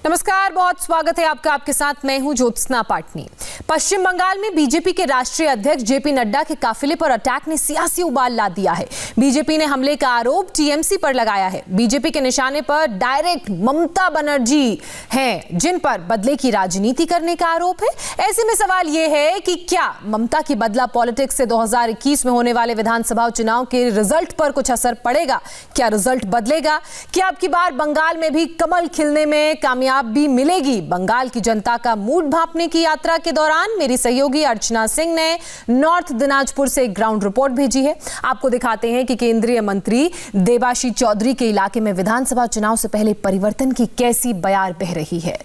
नमस्कार, बहुत स्वागत है आपका। आपके साथ मैं हूं ज्योत्सना पाटनी। पश्चिम बंगाल में बीजेपी के राष्ट्रीय अध्यक्ष जेपी नड्डा के काफिले पर अटैक ने सियासी उबाल ला दिया है। बीजेपी ने हमले का आरोप टीएमसी पर लगाया है। बीजेपी के निशाने पर डायरेक्ट ममता बनर्जी हैं, जिन पर बदले की राजनीति करने का आरोप है। ऐसे में सवाल यह है कि क्या ममता की बदला पॉलिटिक्स से 2021 में होने वाले विधानसभा चुनाव के रिजल्ट पर कुछ असर पड़ेगा? क्या रिजल्ट बदलेगा? क्या अब की बार बंगाल में भी कमल खिलने में कामयाबी मिलेगी? बंगाल की जनता का मूड भांपने की यात्रा के दौरान मेरी सहयोगी अर्चना सिंह ने नॉर्थ दिनाजपुर से एक ग्राउंड रिपोर्ट भेजी है। आपको दिखाते हैं कि केंद्रीय मंत्री देबाशी चौधरी के इलाके में विधानसभा चुनाव से पहले परिवर्तन की कैसी बयार बह रही है।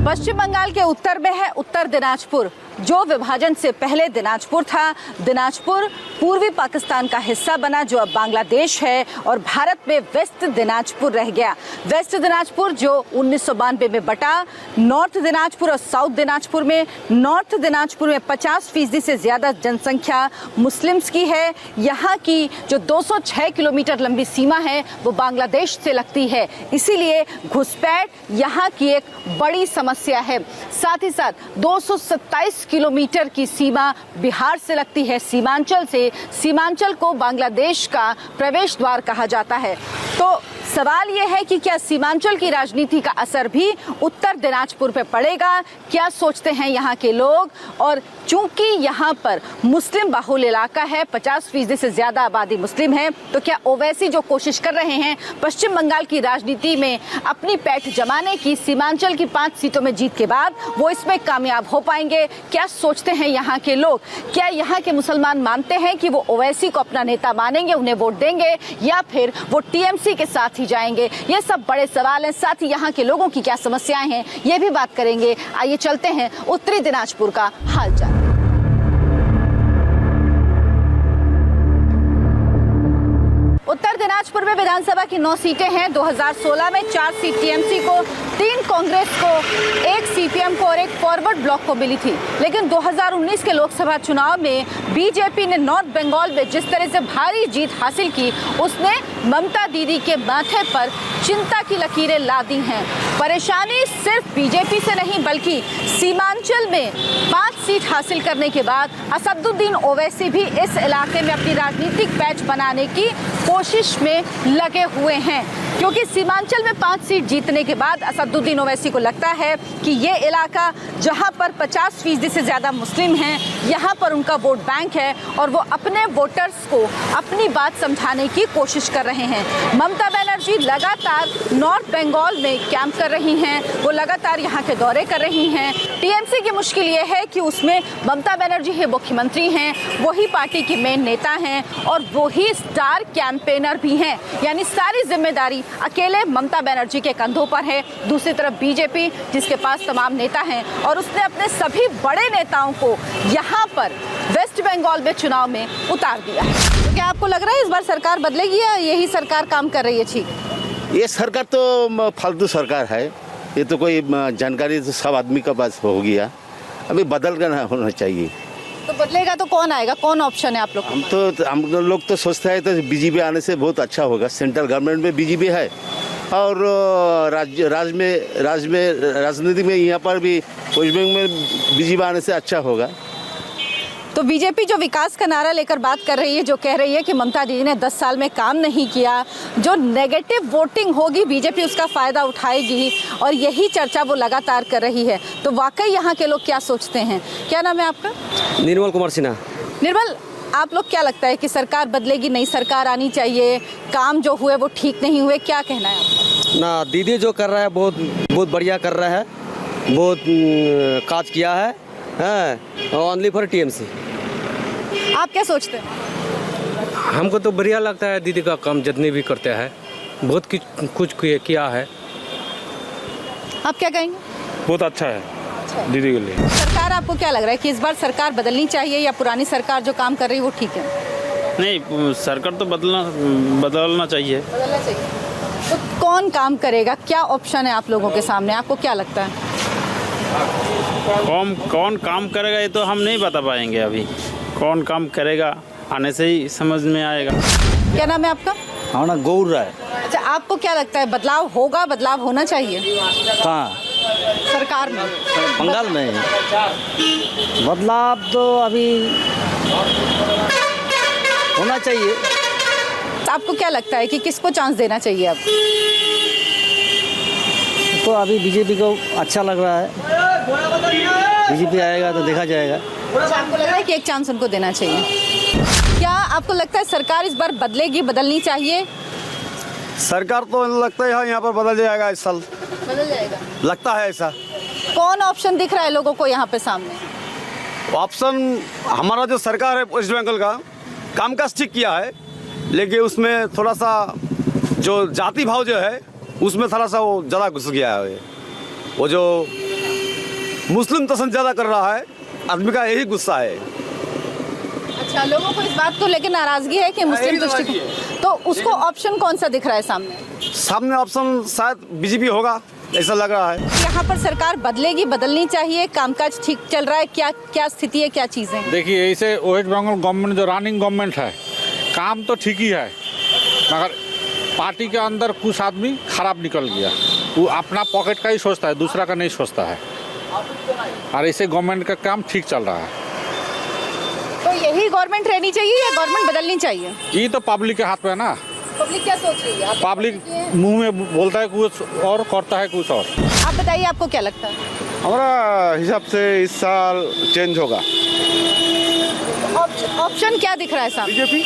पश्चिम बंगाल के उत्तर में है उत्तर दिनाजपुर, जो विभाजन से पहले दिनाजपुर था। दिनाजपुर पूर्वी पाकिस्तान का हिस्सा बना, जो अब बांग्लादेश है, और भारत में वेस्ट दिनाजपुर रह गया। वेस्ट दिनाजपुर जो 1992 में बटा। नॉर्थ दिनाजपुर और साउथ दिनाजपुर में, नॉर्थ दिनाजपुर में 50% से ज्यादा जनसंख्या मुस्लिम्स की है। यहाँ की जो 206 किलोमीटर लंबी सीमा है वो बांग्लादेश से लगती है, इसीलिए घुसपैठ यहाँ की एक बड़ी समस्या है। साथ ही साथ 227 किलोमीटर की सीमा बिहार से लगती है, सीमांचल से। सीमांचल को बांग्लादेश का प्रवेश द्वार कहा जाता है। तो सवाल यह है कि क्या सीमांचल की राजनीति का असर भी उत्तर दिनाजपुर पे पड़ेगा? क्या सोचते हैं यहाँ के लोग? और चूंकि यहाँ पर मुस्लिम बाहुल इलाका है, 50% से ज्यादा आबादी मुस्लिम है, तो क्या ओवैसी जो कोशिश कर रहे हैं पश्चिम बंगाल की राजनीति में अपनी पैठ जमाने की, सीमांचल की 5 सीटों में जीत के बाद वो इसमें कामयाब हो पाएंगे? क्या सोचते हैं यहाँ के लोग? क्या यहाँ के मुसलमान मानते हैं कि वो ओवैसी को अपना नेता मानेंगे, उन्हें वोट देंगे, या फिर वो टीएमसी के साथ ही जाएंगे? ये सब बड़े सवाल हैं। साथ ही यहाँ के लोगों की क्या समस्याएं हैं, ये भी बात करेंगे। आइए चलते हैं उत्तरी दिनाजपुर का हालचाल। उत्तर दिनाजपुर में विधानसभा की 9 सीटें हैं। 2016 में 4 सीट टीएमसी को, 3 कांग्रेस को, 1 सीपीएम को और 1 फॉरवर्ड ब्लॉक को मिली थी। लेकिन 2019 के लोकसभा चुनाव में बीजेपी ने नॉर्थ बंगाल में जिस तरह से भारी जीत हासिल की, उसने ममता दीदी के माथे पर चिंता की लकीरें ला दी हैं। परेशानी सिर्फ बीजेपी से नहीं, बल्कि सीमांचल में 5 सीट हासिल करने के बाद असदुद्दीन ओवैसी भी इस इलाके में अपनी राजनीतिक पैच बनाने की कोशिश में लगे हुए हैं, क्योंकि सीमांचल में 5 सीट जीतने के बाद असदुद्दीन ओवैसी को लगता है कि ये इलाका, जहां पर 50% से ज्यादा मुस्लिम हैं, यहां पर उनका वोट बैंक है और वो अपने वोटर्स को अपनी बात समझाने की कोशिश कर रहे हैं। ममता बनर्जी लगातार नॉर्थ बंगाल में कैंप कर रही हैं, वो लगातार यहाँ के दौरे कर रही हैं। टीएमसी की मुश्किल ये है कि उसमें ममता बनर्जी ही मुख्यमंत्री हैं, वही पार्टी की मेन नेता हैं और वही स्टार कैंपेनर भी हैं, यानी सारी जिम्मेदारी अकेले ममता बनर्जी के कंधों पर है। दूसरी तरफ बीजेपी, जिसके पास तमाम नेता हैं, और उसने अपने सभी बड़े नेताओं को यहाँ पर वेस्ट बंगाल में चुनाव में उतार दिया है। तो क्या आपको लग रहा है इस बार सरकार बदलेगी या यही सरकार काम कर रही है ठीक? ये सरकार तो फालतू सरकार है, ये तो कोई जानकारी तो सब आदमी का पास हो गया, अभी बदल कर होना चाहिए। तो बदलेगा तो कौन आएगा, कौन ऑप्शन है आप लोग? हम लोग तो सोचते हैं तो बीजेपी आने से बहुत अच्छा होगा। सेंट्रल गवर्नमेंट में बीजेपी है और राज्य में राजनीति में यहाँ पर भी वेस्ट बंगाल में बीजेपी आने से अच्छा होगा। तो बीजेपी जो विकास का नारा लेकर बात कर रही है, जो कह रही है कि ममता दीदी ने 10 साल में काम नहीं किया, जो नेगेटिव वोटिंग होगी बीजेपी उसका फ़ायदा उठाएगी, और यही चर्चा वो लगातार कर रही है, तो वाकई यहाँ के लोग क्या सोचते हैं? क्या नाम है आपका? निर्मल कुमार सिन्हा। निर्मल, आप लोग क्या लगता है कि सरकार बदलेगी, नई सरकार आनी चाहिए? काम जो हुए वो ठीक नहीं हुए, क्या कहना है आपका? ना, दीदी जो कर रहा है बहुत बढ़िया कर रहा है, बहुत काज किया है, ओनली फॉर टीएमसी। आप क्या सोचते हैं? हमको तो बढ़िया लगता है दीदी का काम, जितने भी करते हैं बहुत कुछ किया है। आप क्या कहेंगे? बहुत अच्छा है दीदी के लिए। सरकार, आपको क्या लग रहा है कि इस बार सरकार बदलनी चाहिए या पुरानी सरकार जो काम कर रही है वो ठीक है? नहीं, सरकार तो बदलना चाहिए। बदलना चाहिए। तो कौन काम करेगा, क्या ऑप्शन है आप लोगों के सामने, आपको क्या लगता है? कौन काम करेगा ये तो हम नहीं बता पाएंगे अभी। कौन काम करेगा आने से ही समझ में आएगा। क्या नाम है आपका? हाँ ना, गौर राय। अच्छा, आपको क्या लगता है बदलाव होगा, बदलाव होना चाहिए कहाँ? सरकार में? बंगाल में बदलाव तो अभी होना चाहिए। तो आपको क्या लगता है कि किसको चांस देना चाहिए अब? तो अभी बीजेपी को अच्छा लग रहा है, बीजेपी आएगा तो देखा जाएगा। आपको लग रहा है कि एक चांस उनको देना चाहिए? क्या आपको लगता है सरकार इस बार बदलेगी, बदलनी चाहिए? सरकार तो लगता है यहाँ पर बदल जाएगा इस साल, बदल जाएगा, लगता है ऐसा। कौन ऑप्शन दिख रहा है लोगों को यहाँ पे सामने? ऑप्शन हमारा जो सरकार है वेस्ट बंगाल का कामकाज ठीक किया है, लेकिन उसमें थोड़ा सा जो जाति भाव जो है उसमें थोड़ा सा वो ज़्यादा घुस गया है। वो जो मुस्लिम पसंद ज़्यादा कर रहा है, आदमी का यही गुस्सा है। अच्छा, लोगों को इस बात को लेकर नाराजगी है कि मुस्लिम दृष्टिकोण, तो उसको ऑप्शन कौन सा दिख रहा है सामने? सामने ऑप्शन शायद बीजेपी होगा, ऐसा लग रहा है। यहाँ पर सरकार बदलेगी, बदलनी चाहिए, कामकाज ठीक चल रहा है, क्या क्या स्थिति है, क्या चीजें? देखिए, ऐसे वेस्ट बंगाल गवर्नमेंट जो रनिंग गवर्नमेंट है, काम तो ठीक ही है, मगर पार्टी के अंदर कुछ आदमी खराब निकल गया। वो अपना पॉकेट का ही सोचता है, दूसरा का नहीं सोचता है, और ऐसे गवर्नमेंट का काम ठीक चल रहा है। तो यही गवर्नमेंट रहनी चाहिए या गवर्नमेंट बदलनी चाहिए? ये तो पब्लिक के हाथ में है ना। पब्लिक क्या सोच रही है? पब्लिक मुंह में बोलता है कुछ और करता है कुछ और। आप बताइए, आपको क्या लगता है? हमारा हिसाब से इस साल चेंज होगा। ऑप्शन क्या दिख रहा है सामने? बीजेपी,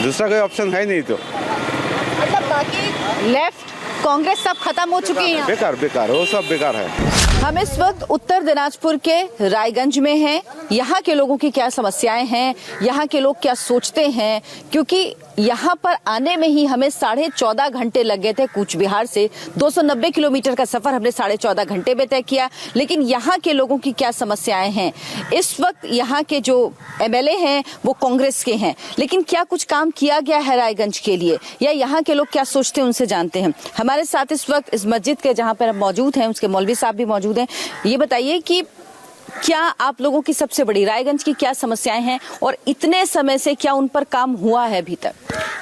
दूसरा कोई ऑप्शन है नहीं। तो मतलब बाकी लेफ्ट, कांग्रेस सब खत्म हो चुकी है। बेकार बेकार, वो सब बेकार है। हम इस वक्त उत्तर दिनाजपुर के रायगंज में हैं। यहाँ के लोगों की क्या समस्याएं हैं, यहाँ के लोग क्या सोचते हैं, क्योंकि यहाँ पर आने में ही हमें 14.5 घंटे लग गए थे। कूच बिहार से 290 किलोमीटर का सफर हमने 14.5 घंटे में तय किया। लेकिन यहाँ के लोगों की क्या समस्याएं हैं? इस वक्त यहाँ के जो एमएलए हैं वो कांग्रेस के हैं, लेकिन क्या कुछ काम किया गया है रायगंज के लिए, या यहाँ के लोग क्या सोचते हैं उनसे जानते हैं। हमारे साथ इस वक्त इस मस्जिद के जहाँ पर हम मौजूद हैं, उसके मौलवी साहब भी मौजूद हैं। ये बताइए कि क्या आप लोगों की सबसे बड़ी रायगंज की क्या समस्याएं हैं, और इतने समय से क्या उन पर काम हुआ है अभी तक?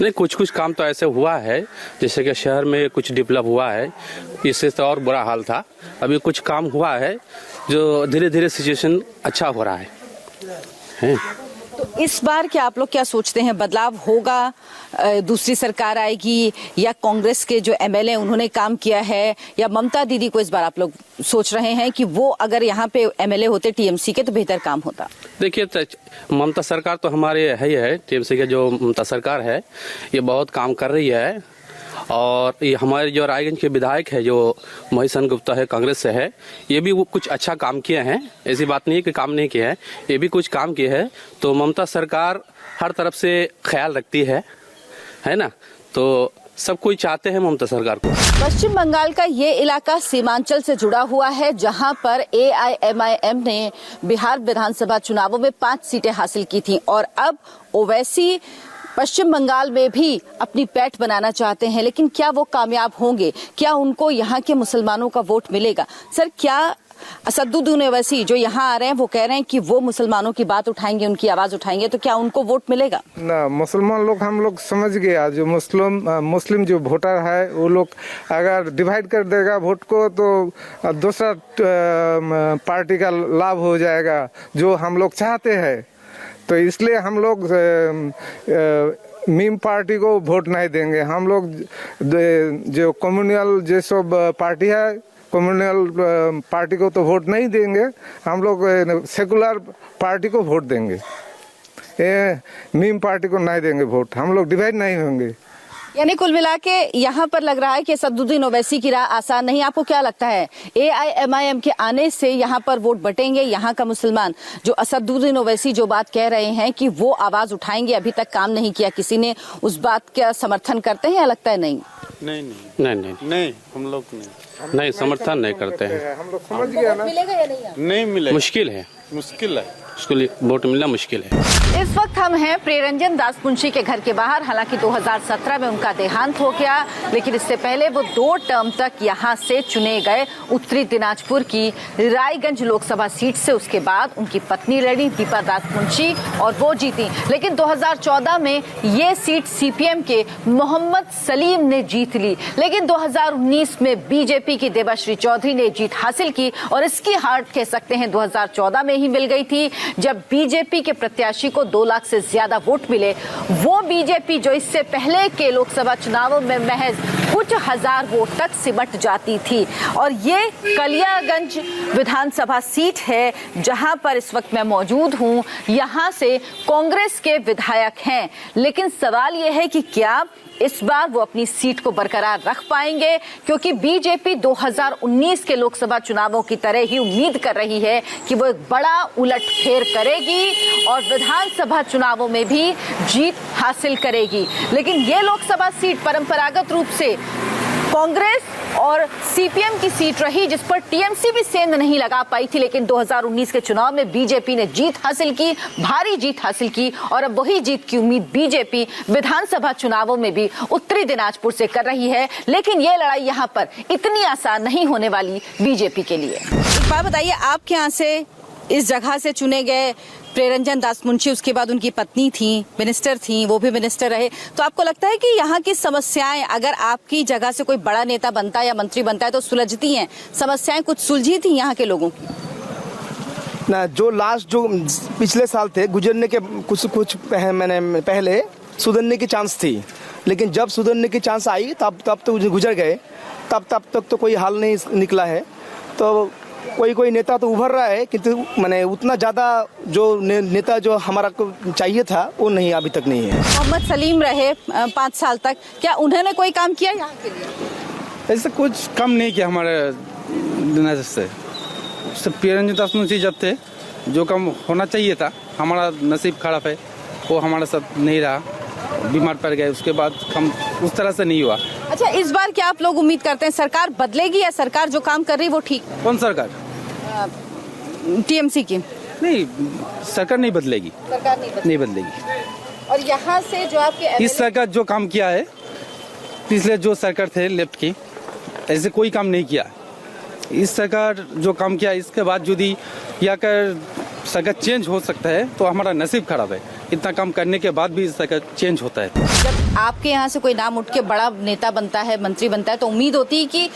नहीं, कुछ कुछ काम तो ऐसे हुआ है, जैसे कि शहर में कुछ डेवलप हुआ है, इससे तो और बुरा हाल था। अभी कुछ काम हुआ है जो धीरे धीरे सिचुएशन अच्छा हो रहा है। तो इस बार क्या आप लोग क्या सोचते हैं, बदलाव होगा, दूसरी सरकार आएगी, या कांग्रेस के जो एमएलए उन्होंने काम किया है, या ममता दीदी को इस बार आप लोग सोच रहे हैं कि वो अगर यहाँ पे एमएलए होते टीएमसी के तो बेहतर काम होता? देखिए, ममता सरकार तो हमारे है ही है, टीएमसी के जो ममता सरकार है ये बहुत काम कर रही है। और ये हमारे जो रायगंज के विधायक है जो महिसन गुप्ता है, कांग्रेस से है, ये भी वो कुछ अच्छा काम किए हैं। ऐसी बात नहीं है कि काम नहीं किए हैं, ये भी कुछ काम किए हैं। तो ममता सरकार हर तरफ से ख्याल रखती है ना, तो सब कोई चाहते हैं ममता सरकार को। पश्चिम बंगाल का ये इलाका सीमांचल से जुड़ा हुआ है, जहां पर AIMIM ने बिहार विधानसभा चुनावों में 5 सीटें हासिल की थी, और अब ओवैसी पश्चिम बंगाल में भी अपनी पैठ बनाना चाहते हैं। लेकिन क्या वो कामयाब होंगे? क्या उनको यहाँ के मुसलमानों का वोट मिलेगा? सर, क्या असदुद्दीन ओवैसी जो यहाँ आ रहे हैं वो कह रहे हैं कि वो मुसलमानों की बात उठाएंगे, उनकी आवाज उठाएंगे, तो क्या उनको वोट मिलेगा? ना, मुसलमान लोग हम लोग समझ गया, जो मुस्लिम जो वोटर है वो लोग अगर डिवाइड कर देगा वोट को तो दूसरा पार्टी का लाभ हो जाएगा, जो हम लोग चाहते हैं। तो इसलिए हम लोग मीम पार्टी को वोट नहीं देंगे। हम लोग जो कम्युनल जो सब पार्टी है, कम्युनल पार्टी को तो वोट नहीं देंगे, हम लोग सेकुलर पार्टी को वोट देंगे। मीम पार्टी को नहीं देंगे वोट, हम लोग डिवाइड नहीं होंगे। यानी कुल मिला के यहाँ पर लग रहा है कि असदुद्दीन ओवैसी की राह आसान नहीं। आपको क्या लगता है, AIMIM के आने से यहाँ पर वोट बटेंगे? यहाँ का मुसलमान जो असदुद्दीन ओवैसी जो बात कह रहे हैं कि वो आवाज उठाएंगे, अभी तक काम नहीं किया किसी ने, उस बात का समर्थन करते हैं या लगता है नहीं? नहीं, हम लोग नहीं समर्थन नहीं करते हैं। हम लोग समझ गया ना। मिलेगा या नहीं? नहीं मिलेगा, मुश्किल है। मुश्किल है। उसको लिए वोट मिलना मुश्किल है। इस वक्त हम हैं प्रियरंजन दास मुंशी के घर के बाहर। हालांकि 2017 में उनका देहांत हो गया, लेकिन इससे पहले वो 2 टर्म तक यहाँ से चुने गए उत्तरी दिनाजपुर की रायगंज लोकसभा सीट से। उसके बाद उनकी पत्नी लड़ी दीपा दास मुंशी और वो जीती। लेकिन 2014 में ये सीट सीपीएम के मोहम्मद सलीम ने जीत ली। लेकिन 2019 में बीजेपी की देबाश्री चौधरी ने जीत हासिल की और इसकी हार कह सकते हैं 2014 में ही मिल गई थी, जब बीजेपी के प्रत्याशी को 2 लाख से ज्यादा वोट मिले। वो बीजेपी जो इससे पहले के लोकसभा चुनावों में महज कुछ हजार वोट तक सिमट जाती थी। और ये कलियागंज विधानसभा सीट है जहां पर इस वक्त मैं मौजूद हूं। यहां से कांग्रेस के विधायक हैं, लेकिन सवाल यह है कि क्या इस बार वो अपनी सीट को बरकरार रख पाएंगे, क्योंकि बीजेपी 2019 के लोकसभा चुनावों की तरह ही उम्मीद कर रही है कि वो एक बड़ा उलटफेर करेगी और विधानसभा चुनावों में भी जीत हासिल करेगी। लेकिन ये लोकसभा सीट परंपरागत रूप से कांग्रेस और सीपीएम की सीट रही, जिस पर टीएमसी भी सेंध नहीं लगा पाई थी। लेकिन 2019 के चुनाव में बीजेपी ने जीत हासिल की, भारी जीत हासिल की, और अब वही जीत की उम्मीद बीजेपी विधानसभा चुनावों में भी उत्तरी दिनाजपुर से कर रही है। लेकिन ये लड़ाई यहाँ पर इतनी आसान नहीं होने वाली बीजेपी के लिए। एक बात बताइए, आपके यहाँ से इस जगह से चुने गए प्रियरंजन दास मुंशी, उसके बाद उनकी पत्नी थी, मिनिस्टर थी, वो भी मिनिस्टर रहे, तो आपको लगता है कि यहाँ की समस्याएं अगर आपकी जगह से कोई बड़ा नेता बनता है या मंत्री बनता है तो सुलझती हैं? समस्याएं कुछ सुलझी थी यहाँ के लोगों की? ना, जो लास्ट जो पिछले साल थे गुजरने के कुछ मैंने पहले सुधरने की चांस थी, लेकिन जब सुधरने की चांस आई तब तो गुजर गए, तब तक तो कोई हाल नहीं निकला है। तो कोई नेता तो उभर रहा है, किंतु मैंने उतना ज़्यादा जो नेता जो हमारा को चाहिए था वो नहीं, अभी तक नहीं है। मोहम्मद सलीम रहे 5 साल तक, क्या उन्होंने कोई काम किया यहाँ के लिए? ऐसा कुछ कम नहीं किया हमारे नजर से। प्रियरंजन दास मुंशी जब थे, जो काम होना चाहिए था, हमारा नसीब खराब है, वो हमारे साथ नहीं रहा, बीमार पड़ गए, उसके बाद हम उस तरह से नहीं हुआ। अच्छा, इस बार क्या आप लोग उम्मीद करते हैं सरकार बदलेगी या सरकार जो काम कर रही है वो ठीक? कौन सरकार? टीएमसी की? नहीं, सरकार नहीं बदलेगी। सरकार नहीं बदलेगी। और यहाँ से जो आपके इस सरकार जो काम किया है, पिछले जो सरकार थे लेफ्ट की, ऐसे कोई काम नहीं किया। इस सरकार जो काम किया, इसके बाद यदि या कर सरकार चेंज हो सकता है तो हमारा नसीब खराब है। इतना काम करने के बाद भी सरकार चेंज होता है। जब आपके यहाँ से कोई नाम उठ के बड़ा नेता बनता है, मंत्री बनता है, तो उम्मीद होती है कि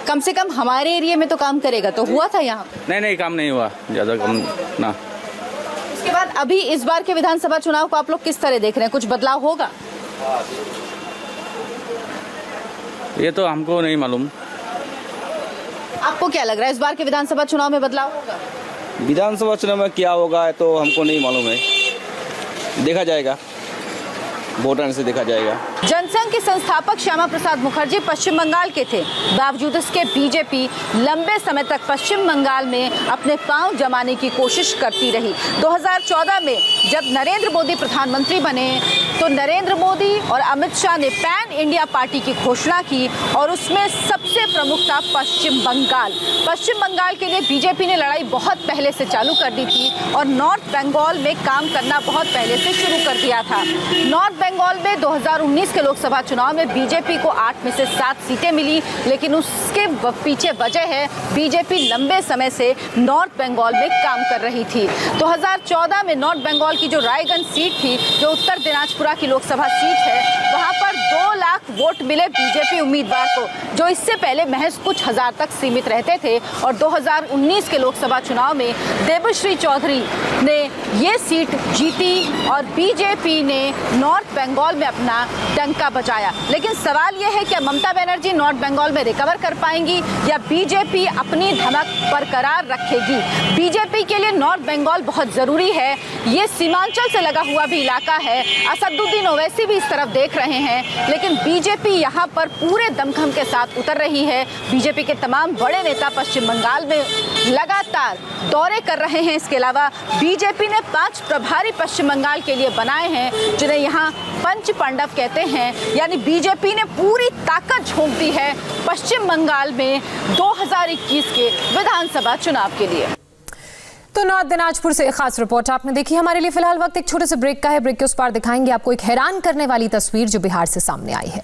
कम से कम हमारे एरिया में तो काम करेगा। तो हुआ था यहाँ? नहीं, काम नहीं हुआ, ज़्यादा कम ना। उसके बाद अभी इस बार के विधानसभा चुनाव को आप लोग किस तरह देख रहे हैं? कुछ बदलाव होगा? ये तो हमको नहीं मालूम। आपको क्या लग रहा है, इस बार के विधानसभा चुनाव में बदलाव होगा? विधानसभा चुनाव में क्या होगा तो हमको नहीं मालूम है, देखा जाएगा, वोटर से देखा जाएगा। जनसंघ के संस्थापक श्यामा प्रसाद मुखर्जी पश्चिम बंगाल के थे। बावजूद इसके बीजेपी लंबे समय तक पश्चिम बंगाल में अपने पांव जमाने की कोशिश करती रही। 2014 में जब नरेंद्र मोदी प्रधानमंत्री बने तो नरेंद्र मोदी और अमित शाह ने पैन इंडिया पार्टी की घोषणा की और उसमें सबसे प्रमुख था पश्चिम बंगाल। पश्चिम बंगाल के लिए बीजेपी ने लड़ाई बहुत पहले से चालू कर दी थी और नॉर्थ बंगाल में काम करना बहुत पहले से शुरू कर दिया था। नॉर्थ बंगाल में 2019 के लोकसभा चुनाव में बीजेपी को 8 में से 7 सीटें मिली, लेकिन उसके पीछे वजह है बीजेपी लंबे समय से नॉर्थ बंगाल में काम कर रही थी। 2014 में नॉर्थ बंगाल की जो रायगंज सीट थी, जो उत्तर दिनाजपुरा की लोकसभा सीट है, वहां पर 2 लाख वोट मिले बीजेपी उम्मीदवार को, जो इससे पहले महज कुछ हजार तक सीमित रहते थे। और 2019 के लोकसभा चुनाव में देबश्री चौधरी ने ये सीट जीती और बीजेपी ने नॉर्थ बंगाल में अपना डंका बजाया। लेकिन सवाल यह है कि ममता बनर्जी नॉर्थ बंगाल में रिकवर कर पाएंगी या बीजेपी अपनी धमक बरकरार रखेगी? बीजेपी के लिए नॉर्थ बंगाल बहुत जरूरी है। ये सीमांचल से लगा हुआ भी इलाका है। असदुद्दीन ओवैसी भी इस तरफ देख रहे हैं, लेकिन बीजेपी यहाँ पर पूरे दमखम के साथ उतर रही है। बीजेपी के तमाम बड़े नेता पश्चिम बंगाल में लगातार दौरे कर रहे हैं। इसके अलावा बीजेपी ने 5 प्रभारी पश्चिम बंगाल के लिए बनाए हैं, जिन्हें यहाँ पंच पांडव कहते हैं। यानी बीजेपी ने पूरी ताकत झोंक दी है पश्चिम बंगाल में 2021 के विधानसभा चुनाव के लिए। तो नॉर्थ दिनाजपुर से खास रिपोर्ट आपने देखी। हमारे लिए फिलहाल वक्त एक छोटे से ब्रेक का है। ब्रेक के उस पार दिखाएंगे आपको एक हैरान करने वाली तस्वीर जो बिहार से सामने आई है।